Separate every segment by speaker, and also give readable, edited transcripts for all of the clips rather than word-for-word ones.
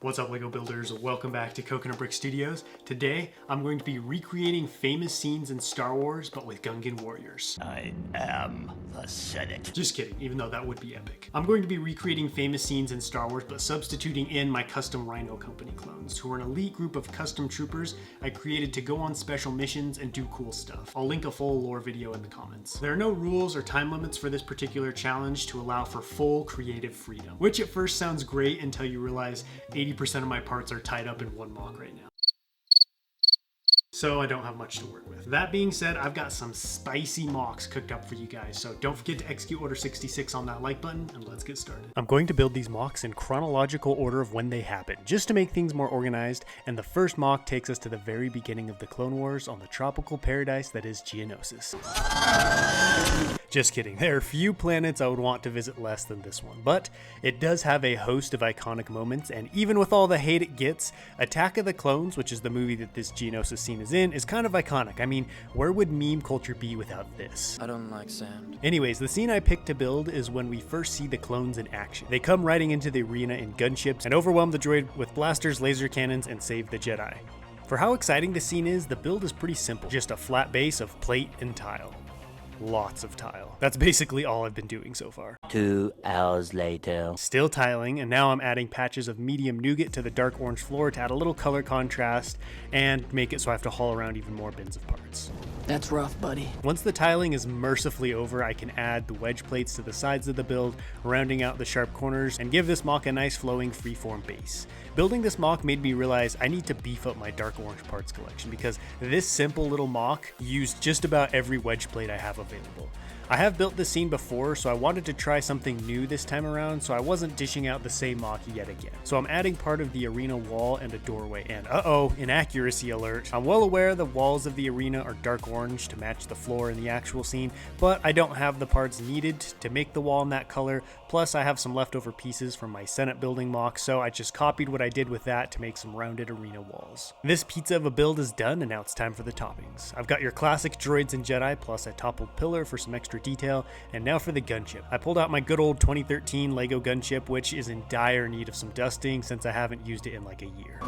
Speaker 1: What's up, Lego builders? Welcome back to Coconut Brick Studios. Today, I'm going to be recreating famous scenes in Star Wars, but with Gungan warriors.
Speaker 2: I am the Senate.
Speaker 1: Just kidding, even though that would be epic. I'm going to be recreating famous scenes in Star Wars, but substituting in my custom Rhino Company clones, who are an elite group of custom troopers I created to go on special missions and do cool stuff. I'll link a full lore video in the comments. There are no rules or time limits for this particular challenge to allow for full creative freedom, which at first sounds great until you realize 80% of my parts are tied up in one mock right now. So I don't have much to work with. That being said, I've got some spicy mocks cooked up for you guys, so don't forget to execute Order 66 on that like button, and let's get started. I'm going to build these mocks in chronological order of when they happen, just to make things more organized, and the first mock takes us to the very beginning of the Clone Wars on the tropical paradise that is Geonosis. Just kidding, there are few planets I would want to visit less than this one, but it does have a host of iconic moments, and even with all the hate it gets, Attack of the Clones, which is the movie that this Geonosis scene is kind of iconic. I mean, where would meme culture be without this?
Speaker 3: I don't like sand.
Speaker 1: Anyways, the scene I picked to build is when we first see the clones in action. They come riding into the arena in gunships and overwhelm the droid with blasters, laser cannons, and save the Jedi. For how exciting the scene is, the build is pretty simple. Just a flat base of plate and tile. Lots of tile. That's basically all I've been doing so far.
Speaker 2: 2 hours later.
Speaker 1: Still tiling, and now I'm adding patches of medium nougat to the dark orange floor to add a little color contrast and make it so I have to haul around even more bins of parts.
Speaker 3: That's rough, buddy.
Speaker 1: Once the tiling is mercifully over, I can add the wedge plates to the sides of the build, rounding out the sharp corners, and give this mock a nice flowing freeform base. Building this mock made me realize I need to beef up my dark orange parts collection because this simple little mock used just about every wedge plate I have available. I have built this scene before, so I wanted to try something new this time around, so I wasn't dishing out the same mock yet again. So I'm adding part of the arena wall and a doorway, and uh-oh, inaccuracy alert. I'm well aware the walls of the arena are dark orange to match the floor in the actual scene, but I don't have the parts needed to make the wall in that color, plus I have some leftover pieces from my Senate building mock, so I just copied what I did with that to make some rounded arena walls. This pizza of a build is done, and now it's time for the toppings. I've got your classic droids and Jedi, plus a toppled pillar for some extra detail, and now for the gunship. I pulled out my good old 2013 Lego gunship, which is in dire need of some dusting since I haven't used it in like a year.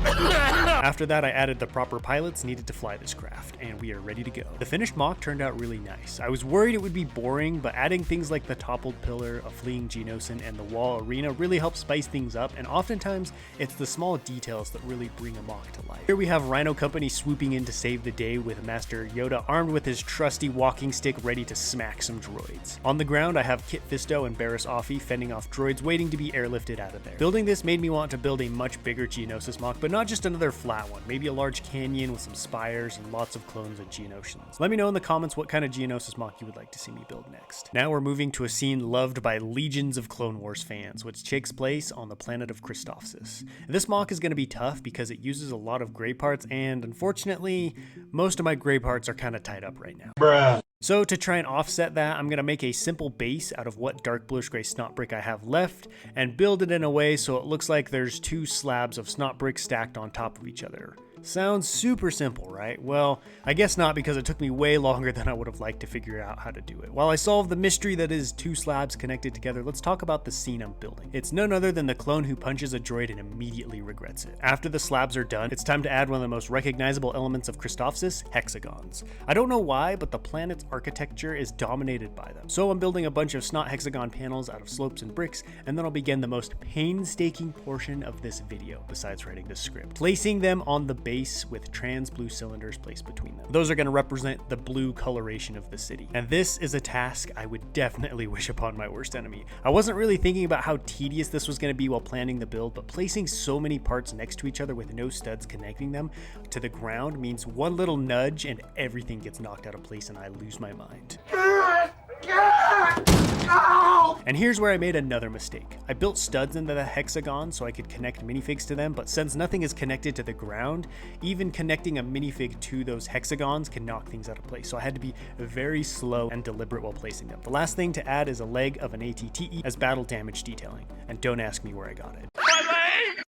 Speaker 1: After that, I added the proper pilots needed to fly this craft, and we are ready to go. The finished mock turned out really nice. I was worried it would be boring, but adding things like the toppled pillar, a fleeing Geonosis, and the wall arena really helps spice things up, and oftentimes, it's the small details that really bring a mock to life. Here we have Rhino Company swooping in to save the day with Master Yoda armed with his trusty walking stick ready to smack some droids. On the ground, I have Kit Fisto and Barriss Offee fending off droids waiting to be airlifted out of there. Building this made me want to build a much bigger Geonosis mock, but not just another flat one, maybe a large canyon with some spires and lots of clones of Geonosians. Let me know in the comments what kind of Geonosis mock you would like to see me build next. Now we're moving to a scene loved by legions of Clone Wars fans, which takes place on the planet of Christophsis. This mock is going to be tough because it uses a lot of gray parts, and unfortunately, most of my gray parts are kind of tied up right now. Bruh. So to try and offset that, I'm going to make a simple base out of what dark bluish gray snot brick I have left and build it in a way so it looks like there's 2 slabs of snot brick stacked on top of each other. Sounds super simple, right? Well, I guess not, because it took me way longer than I would have liked to figure out how to do it. While I solve the mystery that is 2 slabs connected together, let's talk about the scene I'm building. It's none other than the clone who punches a droid and immediately regrets it. After the slabs are done, it's time to add one of the most recognizable elements of Christophsis, hexagons. I don't know why, but the planet's architecture is dominated by them. So I'm building a bunch of snot hexagon panels out of slopes and bricks, and then I'll begin the most painstaking portion of this video, besides writing the script. Placing them on the base with trans blue cylinders placed between them. Those are going to represent the blue coloration of the city. And this is a task I would definitely wish upon my worst enemy. I wasn't really thinking about how tedious this was going to be while planning the build, but placing so many parts next to each other with no studs connecting them to the ground means one little nudge and everything gets knocked out of place and I lose my mind. And here's where I made another mistake. I built studs into the hexagon so I could connect minifigs to them, but since nothing is connected to the ground, even connecting a minifig to those hexagons can knock things out of place, so I had to be very slow and deliberate while placing them. The last thing to add is a leg of an ATTE as battle damage detailing, and don't ask me where I got it.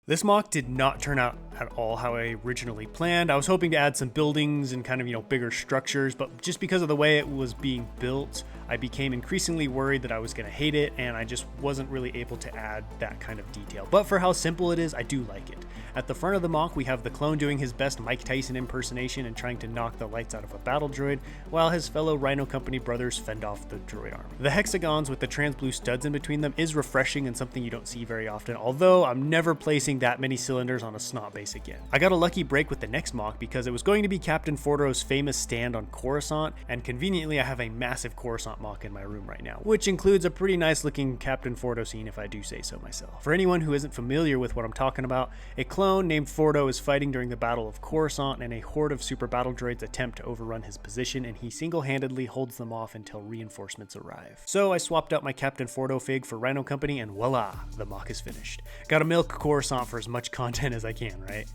Speaker 1: This mock did not turn out at all how I originally planned. I was hoping to add some buildings and kind of, bigger structures, but just because of the way it was being built, I became increasingly worried that I was going to hate it, and I just wasn't really able to add that kind of detail. But for how simple it is, I do like it. At the front of the mock, we have the clone doing his best Mike Tyson impersonation and trying to knock the lights out of a battle droid, while his fellow Rhino Company brothers fend off the droid army. The hexagons with the trans blue studs in between them is refreshing and something you don't see very often, although I'm never placing that many cylinders on a snot base again. I got a lucky break with the next mock because it was going to be Captain Fordo's famous stand on Coruscant, and conveniently I have a massive Coruscant mock in my room right now, which includes a pretty nice looking Captain Fordo scene if I do say so myself. For anyone who isn't familiar with what I'm talking about, a clone named Fordo is fighting during the Battle of Coruscant, and a horde of super battle droids attempt to overrun his position, and he single-handedly holds them off until reinforcements arrive. So I swapped out my Captain Fordo fig for Rhino Company, and voila, the mock is finished. Gotta milk Coruscant for as much content as I can, right?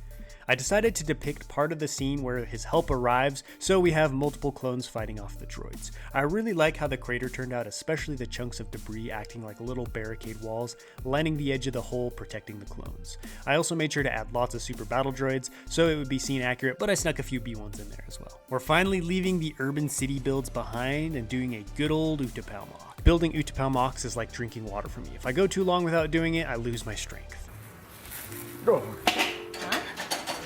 Speaker 1: I decided to depict part of the scene where his help arrives, so we have multiple clones fighting off the droids. I really like how the crater turned out, especially the chunks of debris acting like little barricade walls, lining the edge of the hole, protecting the clones. I also made sure to add lots of super battle droids, so it would be scene accurate, but I snuck a few B1s in there as well. We're finally leaving the urban city builds behind and doing a good old Utapau mock. Building Utapau mocks is like drinking water for me. If I go too long without doing it, I lose my strength.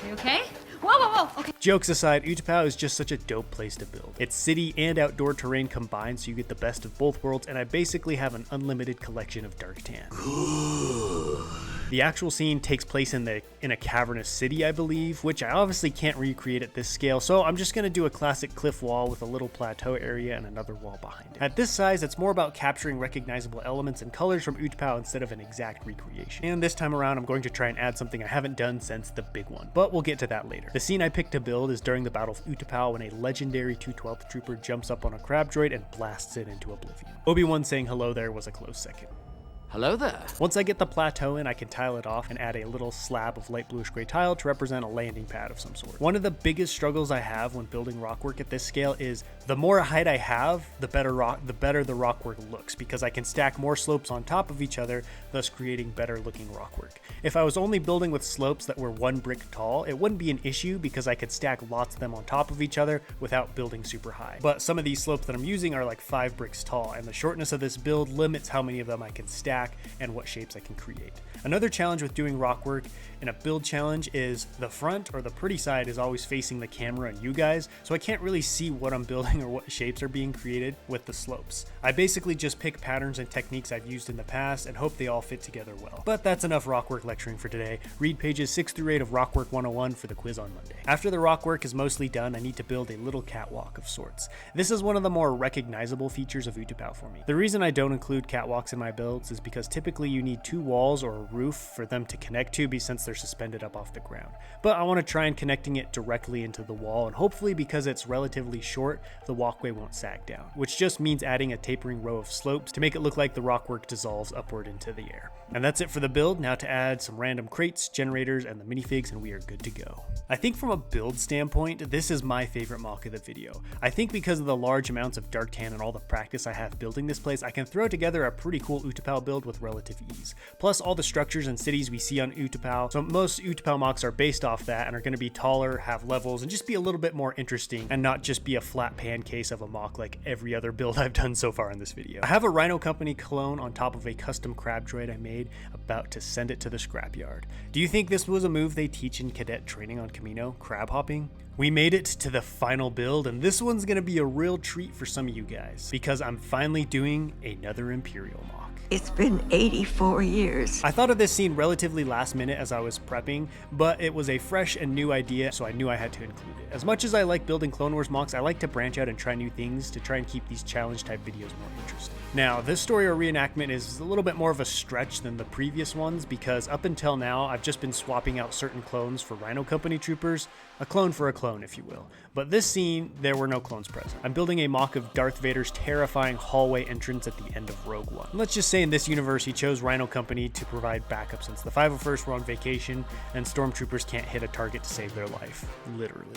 Speaker 4: You okay? Whoa, okay.
Speaker 1: Jokes aside, Utapau is just such a dope place to build. It's city and outdoor terrain combined, so you get the best of both worlds, and I basically have an unlimited collection of dark tan. The actual scene takes place in a cavernous city, I believe, which I obviously can't recreate at this scale, so I'm just going to do a classic cliff wall with a little plateau area and another wall behind it. At this size, it's more about capturing recognizable elements and colors from Utapau instead of an exact recreation. And this time around, I'm going to try and add something I haven't done since the big one, but we'll get to that later. The scene I picked to build is during the Battle of Utapau when a legendary 212th Trooper jumps up on a crab droid and blasts it into oblivion. Obi-Wan saying hello there was a close second.
Speaker 3: Hello there.
Speaker 1: Once I get the plateau in, I can tile it off and add a little slab of light bluish gray tile to represent a landing pad of some sort. One of the biggest struggles I have when building rockwork at this scale is the more height I have, the better the rockwork looks, because I can stack more slopes on top of each other, thus creating better looking rockwork. If I was only building with slopes that were 1 brick tall, it wouldn't be an issue because I could stack lots of them on top of each other without building super high. But some of these slopes that I'm using are like 5 bricks tall, and the shortness of this build limits how many of them I can stack and what shapes I can create. Another challenge with doing rockwork in a build challenge is the front or the pretty side is always facing the camera and you guys, so I can't really see what I'm building or what shapes are being created with the slopes. I basically just pick patterns and techniques I've used in the past and hope they all fit together well. But that's enough rockwork lecturing for today. Read pages 6 through 8 of Rockwork 101 for the quiz on Monday. After the rockwork is mostly done, I need to build a little catwalk of sorts. This is one of the more recognizable features of Utapau for me. The reason I don't include catwalks in my builds is because typically you need 2 walls or a roof for them to connect to, since they're suspended up off the ground. But I want to try and connecting it directly into the wall, and hopefully because it's relatively short, the walkway won't sag down, which just means adding a tapering row of slopes to make it look like the rockwork dissolves upward into the air. And that's it for the build. Now to add some random crates, generators, and the minifigs, and we are good to go. I think from a build standpoint, this is my favorite mock of the video. I think because of the large amounts of dark tan and all the practice I have building this place, I can throw together a pretty cool Utapau build with relative ease. Plus all the structures and cities we see on Utapau, so most Utapau mocks are based off that and are going to be taller, have levels, and just be a little bit more interesting and not just be a flat pan case of a mock like every other build I've done so far in this video. I have a Rhino Company clone on top of a custom crab droid I made, about to send it to the scrapyard. Do you think this was a move they teach in cadet training on Camino, crab hopping? We made it to the final build, and this one's gonna be a real treat for some of you guys, because I'm finally doing another Imperial mock.
Speaker 5: It's been 84 years.
Speaker 1: I thought of this scene relatively last minute as I was prepping, but it was a fresh and new idea, so I knew I had to include it. As much as I like building Clone Wars mocks, I like to branch out and try new things to try and keep these challenge type videos more interesting. Now, this story or reenactment is a little bit more of a stretch than the previous ones, because up until now, I've just been swapping out certain clones for Rhino Company troopers, a clone for a clone, if you will. But this scene, there were no clones present. I'm building a mock of Darth Vader's terrifying hallway entrance at the end of Rogue One. Let's just say in this universe, he chose Rhino Company to provide backup since the 501st were on vacation and stormtroopers can't hit a target to save their life, literally.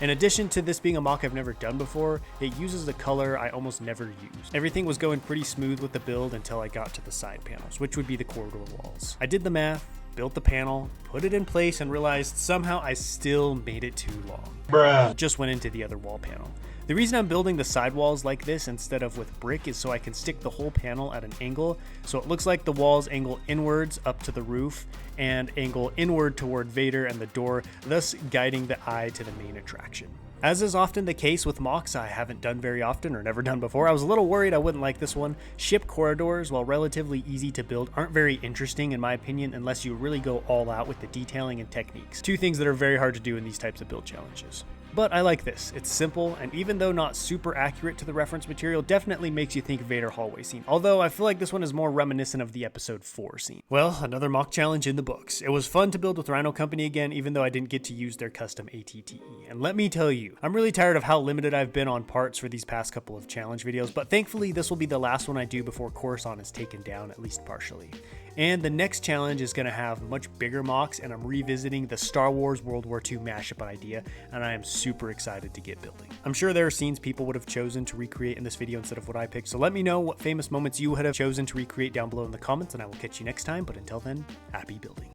Speaker 1: In addition to this being a mock I've never done before, it uses a color I almost never use. Everything was going pretty smooth with the build until I got to the side panels, which would be the corridor walls. I did the math, built the panel, put it in place, and realized somehow I still made it too long. It just went into the other wall panel. The reason I'm building the sidewalls like this instead of with brick is so I can stick the whole panel at an angle, so it looks like the walls angle inwards up to the roof and angle inward toward Vader and the door, thus guiding the eye to the main attraction. As is often the case with mocks I haven't done very often or never done before, I was a little worried I wouldn't like this one. Ship corridors, while relatively easy to build, aren't very interesting in my opinion unless you really go all out with the detailing and techniques. Two things that are very hard to do in these types of build challenges. But I like this. It's simple, and even though not super accurate to the reference material, definitely makes you think Vader hallway scene. Although I feel like this one is more reminiscent of the episode 4 scene. Well, another mock challenge in the books. It was fun to build with Rhino Company again, even though I didn't get to use their custom ATTE. And let me tell you, I'm really tired of how limited I've been on parts for these past couple of challenge videos, but thankfully this will be the last one I do before Coruscant is taken down, at least partially. And the next challenge is going to have much bigger mocks, and I'm revisiting the Star Wars World War II mashup idea, and I am super excited to get building. I'm sure there are scenes people would have chosen to recreate in this video instead of what I picked, so let me know what famous moments you would have chosen to recreate down below in the comments, and I will catch you next time, but until then, happy building.